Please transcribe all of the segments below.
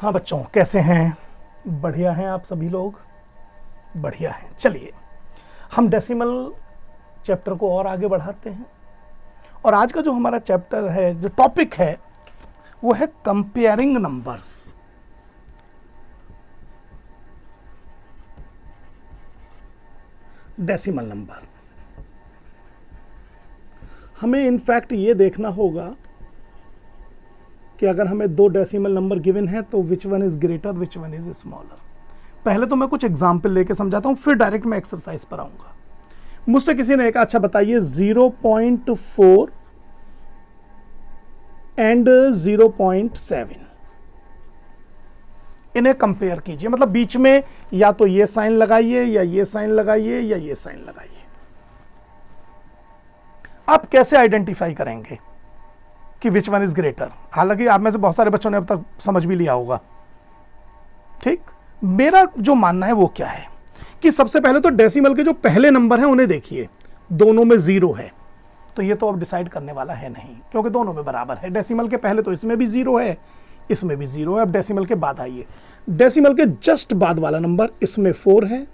हाँ बच्चों, कैसे हैं? बढ़िया हैं आप सभी लोग? बढ़िया हैं। चलिए हम डेसिमल चैप्टर को और आगे बढ़ाते हैं। और आज का जो हमारा चैप्टर है, जो टॉपिक है, वो है कंपेयरिंग नंबर्स। Decimal number. हमें इनफैक्ट ये देखना होगा कि अगर हमें दो डेसिमल नंबर गिवन है तो which one is greater, which one is smaller. पहले तो मैं कुछ एग्जाम्पल लेके समझाता हूं, फिर डायरेक्ट मैं एक्सरसाइज पर आऊंगा। मुझसे किसी ने कहा, अच्छा बताइए 0.4 एंड 0.7, इन्हें कंपेयर कीजिए। मतलब बीच में या तो ये साइन लगाइए, या ये साइन लगाइए, या ये साइन लगाइए। आप कैसे आइडेंटिफाई करेंगे कि विच वन इज ग्रेटर? हालांकि आप में से बहुत सारे बच्चों ने अब तक समझ भी लिया होगा। ठीक, मेरा जो मानना है वो क्या है कि सबसे पहले तो डेसिमल के जो पहले नंबर हैं उन्हें देखिए, दोनों में 0 है, तो ये तो अब डिसाइड करने वाला है नहीं, क्योंकि दोनों में बराबर है। डेसिमल के पहले तो इसमें भी 0 है, इसमें भी 0 है। अब डेसिमल के बाद आइए, डेसिमल के जस्ट बाद वाला नंबर, इसमें 4 है,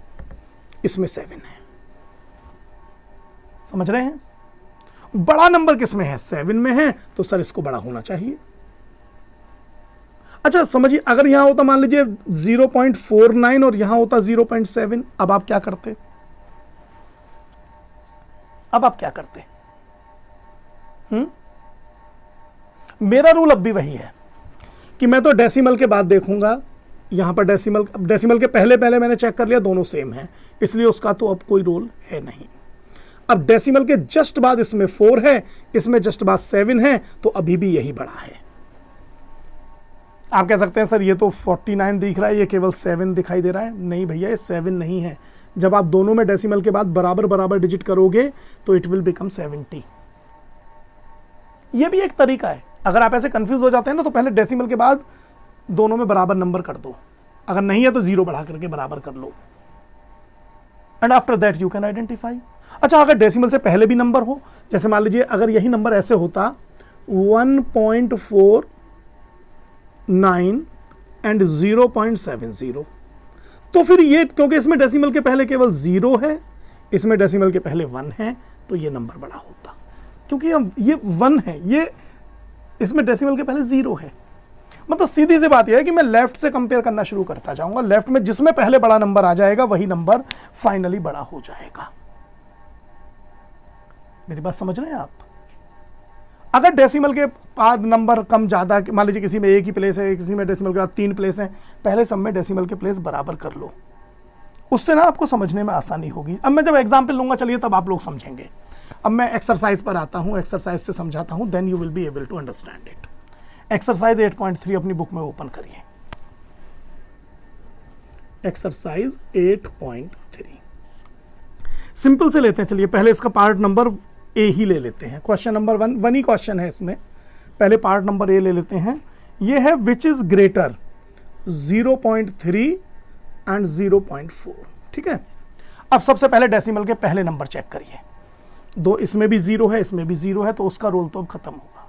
इसमें 7 है। समझ रहे हैं? बड़ा नंबर किसमें है? 7 में है, तो सर इसको बड़ा होना चाहिए। अच्छा समझिए, अगर यहां होता मान लीजिए 0.49 और यहां होता 0.7, अब आप क्या करते? मेरा रूल अब भी वही है कि मैं तो डेसिमल के बाद देखूंगा। यहां पर डेसिमल के पहले मैंने चेक कर लिया, दोनों सेम हैं, इसलिए उसका तो अब कोई रोल है नहीं। अब डेसिमल के जस्ट बाद इसमें 4 है, इसमें जस्ट बाद 7 है, तो अभी भी यही बड़ा है। आप कह सकते हैं सर ये तो 49 दिख रहा है, ये केवल 7 दिखाई दे रहा है। नहीं भैया, ये 7 नहीं है। जब आप दोनों में डेसिमल के बाद बराबर डिजिट करोगे तो इट विल बिकम 70। ये भी एक तरीका है। अगर आप ऐसे कंफ्यूज हो जाते हैं ना, तो पहले डेसिमल के बाद दोनों में बराबर नंबर कर दो, अगर नहीं है तो 0 बढ़ा करके बराबर कर लो, and after that you can identify. अच्छा, अगर डेसिमल से पहले भी नंबर हो, जैसे मान लीजिए अगर यही नंबर ऐसे होता 1.49 एंड 0.70, तो फिर ये, क्योंकि इसमें डेसिमल के पहले केवल 0 है, इसमें डेसिमल के पहले 1 है, तो ये नंबर बड़ा होता। क्योंकि हम ये 1 है, ये इसमें डेसिमल के पहले 0 है। मतलब सीधी सी बात यह है कि मैं लेफ्ट से कंपेयर करना शुरू करता जाऊंगा। लेफ्ट में जिसमें पहले बड़ा नंबर आ जाएगा वही नंबर फाइनली बड़ा हो जाएगा। मेरी बात समझ रहे हैं आप? अगर डेसिमल के बाद नंबर कम ज्यादा, मान लीजिए किसी में एक ही प्लेस है, किसी में डेसिमल के बाद 3 प्लेस हैं, पहले सब में डेसिमल के प्लेस बराबर कर लो, उससे ना आपको समझने में आसानी होगी। अब मैं जब एग्जाम्पल लूंगा, चलिए तब आप लोग समझेंगे। अब मैं एक्सरसाइज पर आता हूं, एक्सरसाइज से समझाता हूं, then you will be able to understand it. Exercise 8.3 अपनी बुक में ओपन करिए। एक्सरसाइज 8.3 सिंपल से लेते हैं। चलिए पहले इसका पार्ट नंबर ए ही ले लेते हैं। क्वेश्चन नंबर 1 ही क्वेश्चन है इसमें, पहले पार्ट नंबर ए ले लेते हैं। ये है विच इज ग्रेटर 0.3 एंड 0.4। ठीक है, अब सबसे पहले डेसिमल के पहले नंबर चेक करिए। दो, इसमें भी 0 है, इसमें भी 0 है, तो उसका रोल तो अब खत्म होगा।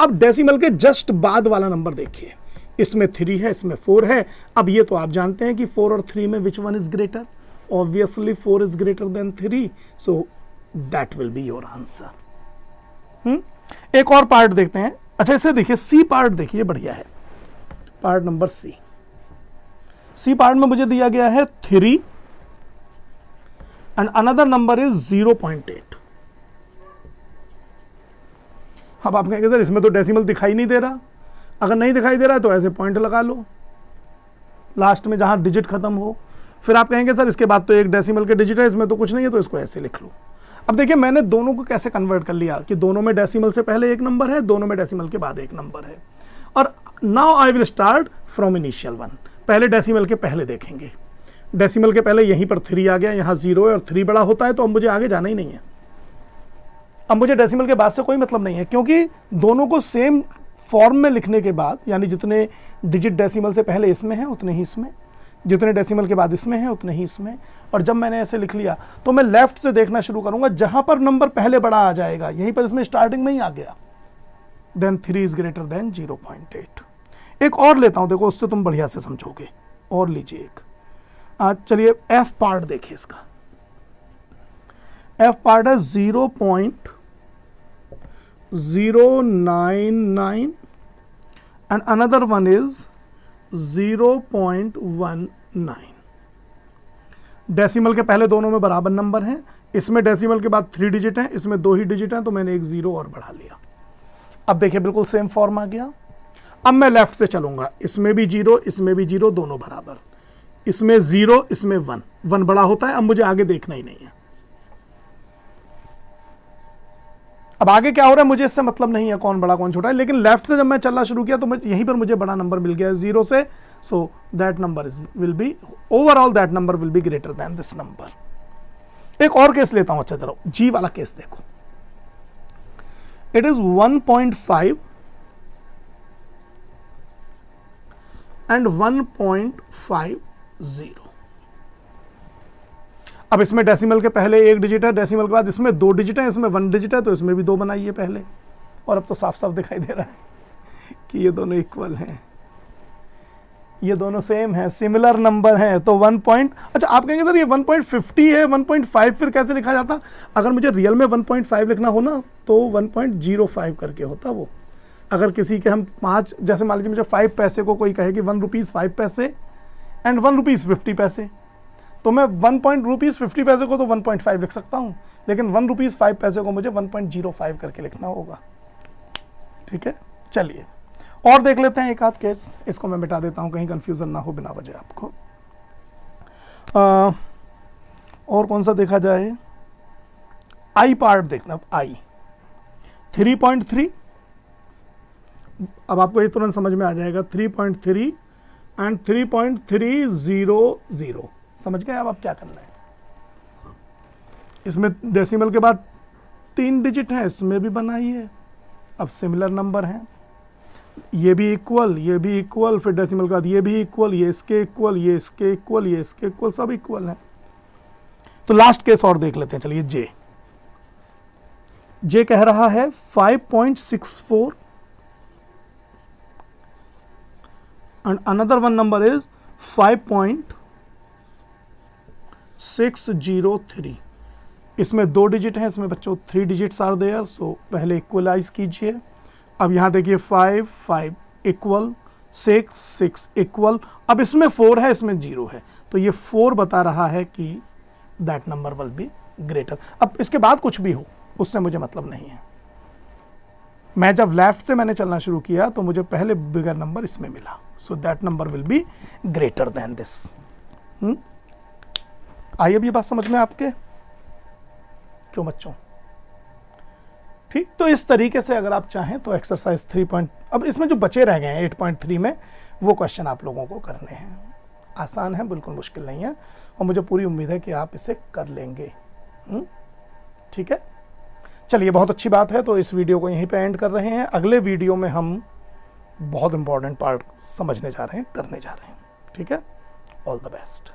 अब डेसिमल के जस्ट बाद वाला नंबर देखिए, इसमें 3 है, इसमें 4 है। अब ये तो आप जानते हैं कि 4 और 3 में which one is greater? Obviously 4 is greater than 3, so that will be your answer. एक और पार्ट देखते हैं। अच्छा इसे देखिए, सी पार्ट देखिए, बढ़िया है। पार्ट नंबर सी पार्ट में मुझे दिया गया है 3 एंड अनदर नंबर इज 0.8। अब आप कहेंगे सर इसमें तो डेसिमल दिखाई नहीं दे रहा। अगर नहीं दिखाई दे रहा है तो ऐसे पॉइंट लगा लो लास्ट में जहां डिजिट खत्म हो। फिर आप कहेंगे सर इसके बाद तो एक डेसिमल के डिजिट है, इसमें तो कुछ नहीं है, तो इसको ऐसे लिख लो। अब देखिए मैंने दोनों को कैसे कन्वर्ट कर लिया कि दोनों में डेसिमल से पहले एक नंबर है, दोनों में डेसिमल के बाद एक नंबर है। और now I will start from initial 1। पहले डेसिमल के पहले देखेंगे। डेसिमल के पहले यहीं पर 3 आ गया, यहां 0 है और 3 बड़ा होता है, तो अब मुझे आगे जाना ही नहीं है। अब मुझे डेसिमल के बाद से कोई मतलब नहीं है, क्योंकि दोनों को सेम फॉर्म में लिखने के बाद, यानी जितने डिजिट डेसिमल से पहले इसमें है उतने ही इसमें, जितने डेसिमल के बाद इसमें है उतने ही इसमें। और जब मैंने ऐसे लिख लिया तो मैं लेफ्ट से देखना शुरू करूंगा, जहां पर नंबर पहले बड़ा आ जाएगा, यहीं पर इसमें स्टार्टिंग में ही आ गया, देन 3 इज ग्रेटर देन 0.8। एक और लेता हूं, देखो उससे तुम बढ़िया से समझोगे। और लीजिए एक, आज चलिए एफ पार्ट देखिए इसका। एफ पार्ट है 0.099 and another one is 0.19। Decimal के पहले दोनों में बराबर नंबर हैं, इसमें डेसिमल के बाद 3 डिजिट हैं, इसमें 2 ही डिजिट हैं, तो मैंने एक 0 और बढ़ा लिया। अब देखिए बिल्कुल सेम फॉर्म आ गया। अब मैं लेफ्ट से चलूंगा, इसमें भी 0 इसमें भी 0, दोनों बराबर, इसमें 0 इसमें 1, 1 बड़ा होता है। अब मुझे आगे देखना ही नहीं है, अब आगे क्या हो रहा है मुझे इससे मतलब नहीं है कौन बड़ा कौन छोटा है, लेकिन लेफ्ट से जब मैं चलना शुरू किया तो यहीं पर मुझे बड़ा नंबर मिल गया 0 से। सो that number will B overall, that number will be greater than this number. एक और केस लेता हूं, अच्छा चलो जी वाला केस देखो। It is 1.5 and 1.50। अब इसमें डेसिमल के पहले 1 डिजिट है, डेसिमल के बाद इसमें 2 डिजिट है, इसमें 1 डिजिट है, तो इसमें भी 2 बनाइए पहले। और अब तो साफ साफ दिखाई दे रहा है कि ये दोनों इक्वल हैं, ये दोनों सेम हैं, सिमिलर नंबर हैं। तो 1 पॉइंट, अच्छा आप कहेंगे सर ये 1.50 है, 1.5 फिर कैसे लिखा जाता? अगर मुझे रियल में 1.5 लिखना हो ना तो 1.05 करके होता वो। अगर किसी के हम 5, जैसे मान लीजिए मुझे 5 पैसे को कोई कहे कि 1 रुपीज़ 5 पैसे एंड 1 रुपीज़ 50 पैसे, तो मैं 1 रुपीज़ 50 पैसे को तो 1.5 लिख सकता हूं, लेकिन 1 रुपीज़ 5 पैसे को मुझे 1.05 करके लिखना होगा। ठीक है, चलिए और देख लेते हैं एक आध केस। इसको मैं मिटा देता हूं कहीं कंफ्यूजन ना हो बिना वजह आपको। और कौन सा देखा जाए? आई पार्ट देखना, आई 3.3। अब आपको ये तुरंत समझ में आ जाएगा, 3.3 एंड 3.300। समझ गए अब क्या करना है? इसमें डेसिमल के बाद 3 डिजिट है, इसमें भी बनाइए। अब सिमिलर नंबर हैं, ये भी इक्वल, ये भी इक्वल, फिर डेसिमल के बाद ये भी इक्वल, ये इसके इक्वल, ये इसके इक्वल, ये इसके इक्वल, सब इक्वल हैं। तो लास्ट केस और देख लेते हैं, चलिए जे कह रहा है 5.64 and another one number is 5.603। इसमें 2 डिजिट हैं, इसमें बच्चों 3 डिजिट्स आर देयर, सो पहले इक्वलाइज कीजिए। अब यहां देखिए 5 5 इक्वल, 6 6 इक्वल। अब इसमें 4 है, इसमें 0 है, तो ये 4 बता रहा है कि that number will be greater. अब इसके बाद कुछ भी हो उससे मुझे मतलब नहीं है। मैं जब लेफ्ट से मैंने चलना शुरू किया तो मुझे पहले बिगर नंबर इसमें मिला, so that number will be greater than this. I अब ये बात समझ में आपके? क्यों बच्चों? ठीक, तो इस तरीके से अगर आप चाहें तो एक्सरसाइज 3 अब इसमें जो बचे रह गए हैं 8.3 में, वो क्वेश्चन आप लोगों को करने हैं। आसान है, बिल्कुल मुश्किल नहीं है, और मुझे पूरी उम्मीद है कि आप इसे कर लेंगे। ठीक है, चलिए बहुत अच्छी बात है। तो इस वीडियो को यहीं पे एंड कर रहे हैं। अगले वीडियो में हम बहुत इंपॉर्टेंट पार्ट समझने जा रहे हैं, करने जा रहे हैं। ठीक है, ऑल द बेस्ट।